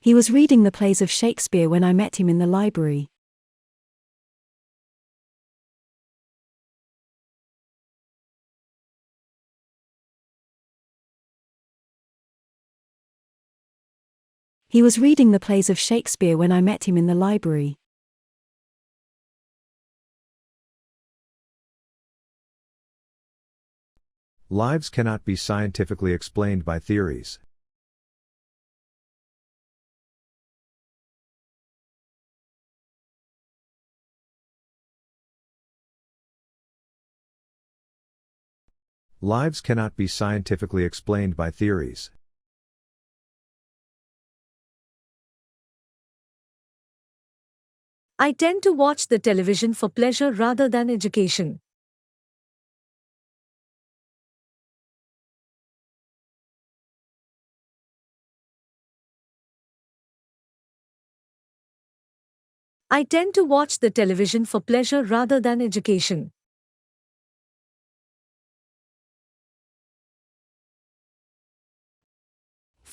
He was reading the plays of Shakespeare when I met him in the library. He was reading the plays of Shakespeare when I met him in the library. Lives cannot be scientifically explained by theories. Lives cannot be scientifically explained by theories. I tend to watch the television for pleasure rather than education. I tend to watch the television for pleasure rather than education.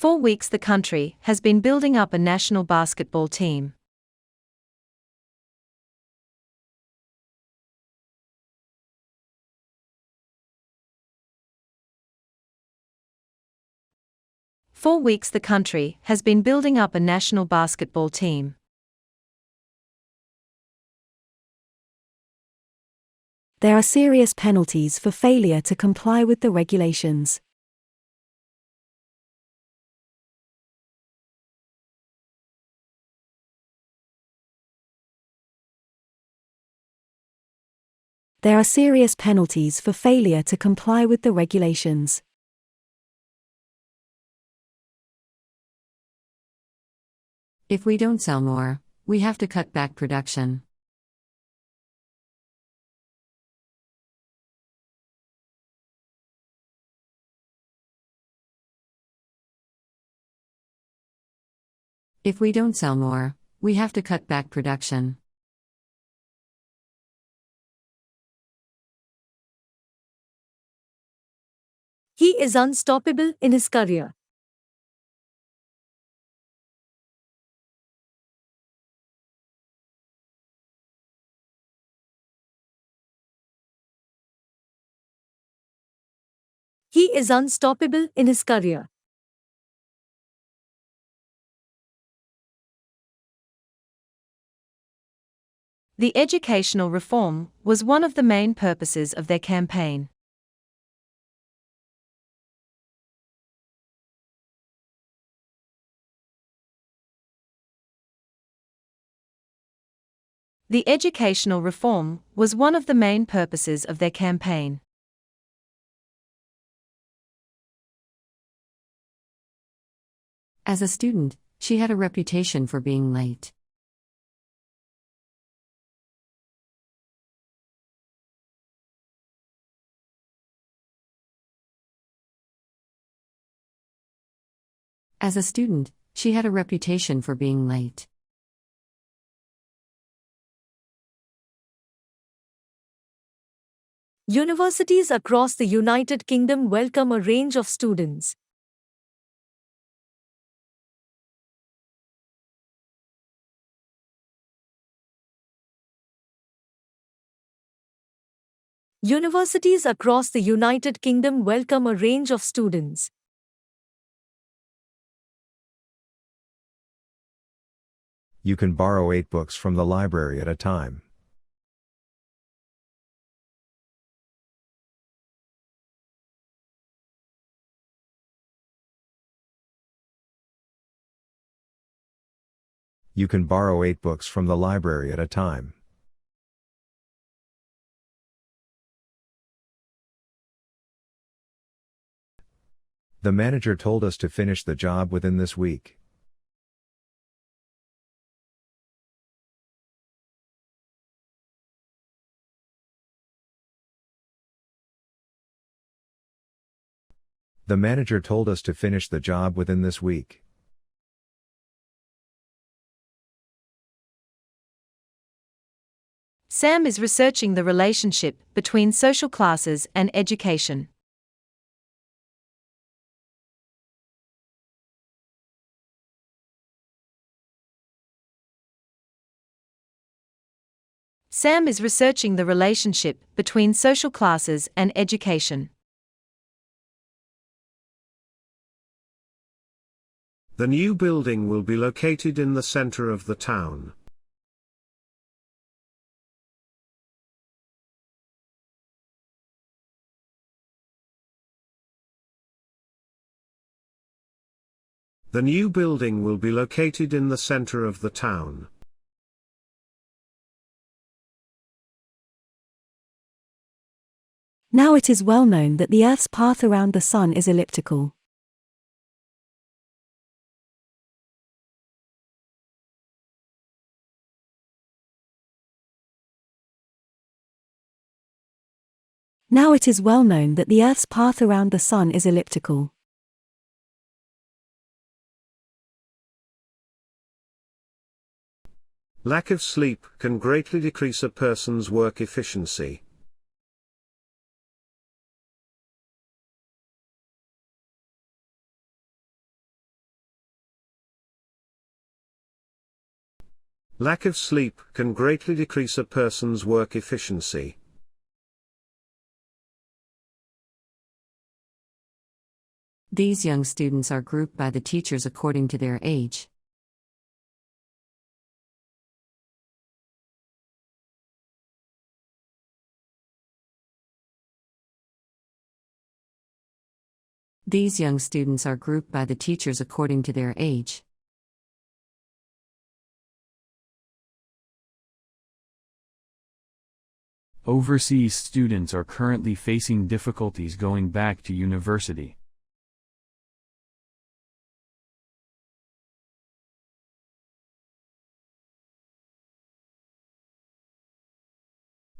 For weeks the country has been building up a national basketball team. For weeks the country has been building up a national basketball team. There are serious penalties for failure to comply with the regulations. There are serious penalties for failure to comply with the regulations. If we don't sell more, we have to cut back production. If we don't sell more, we have to cut back production. He is unstoppable in his career. He is unstoppable in his career. The educational reform was one of the main purposes of their campaign. The educational reform was one of the main purposes of their campaign. As a student, she had a reputation for being late. As a student, she had a reputation for being late. Universities across the United Kingdom welcome a range of students. Universities across the United Kingdom welcome a range of students. You can borrow 8 books from the library at a time. You can borrow 8 books from the library at a time. The manager told us to finish the job within this week. The manager told us to finish the job within this week. Sam is researching the relationship between social classes and education. Sam is researching the relationship between social classes and education. The new building will be located in the center of the town. The new building will be located in the center of the town. Now it is well known that the Earth's path around the Sun is elliptical. Now it is well known that the Earth's path around the Sun is elliptical. Lack of sleep can greatly decrease a person's work efficiency. Lack of sleep can greatly decrease a person's work efficiency. These young students are grouped by the teachers according to their age. These young students are grouped by the teachers according to their age. Overseas students are currently facing difficulties going back to university.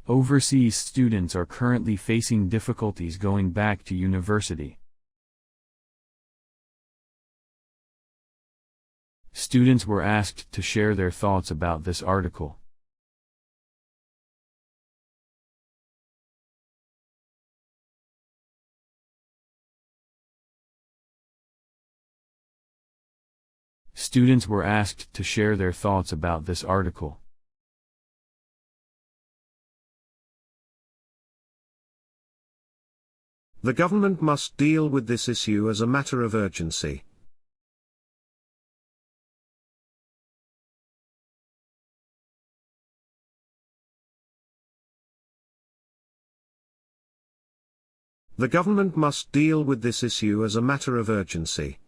Overseas students are currently facing difficulties going back to university. Students were asked to share their thoughts about this article. Students were asked to share their thoughts about this article. The government must deal with this issue as a matter of urgency. The government must deal with this issue as a matter of urgency.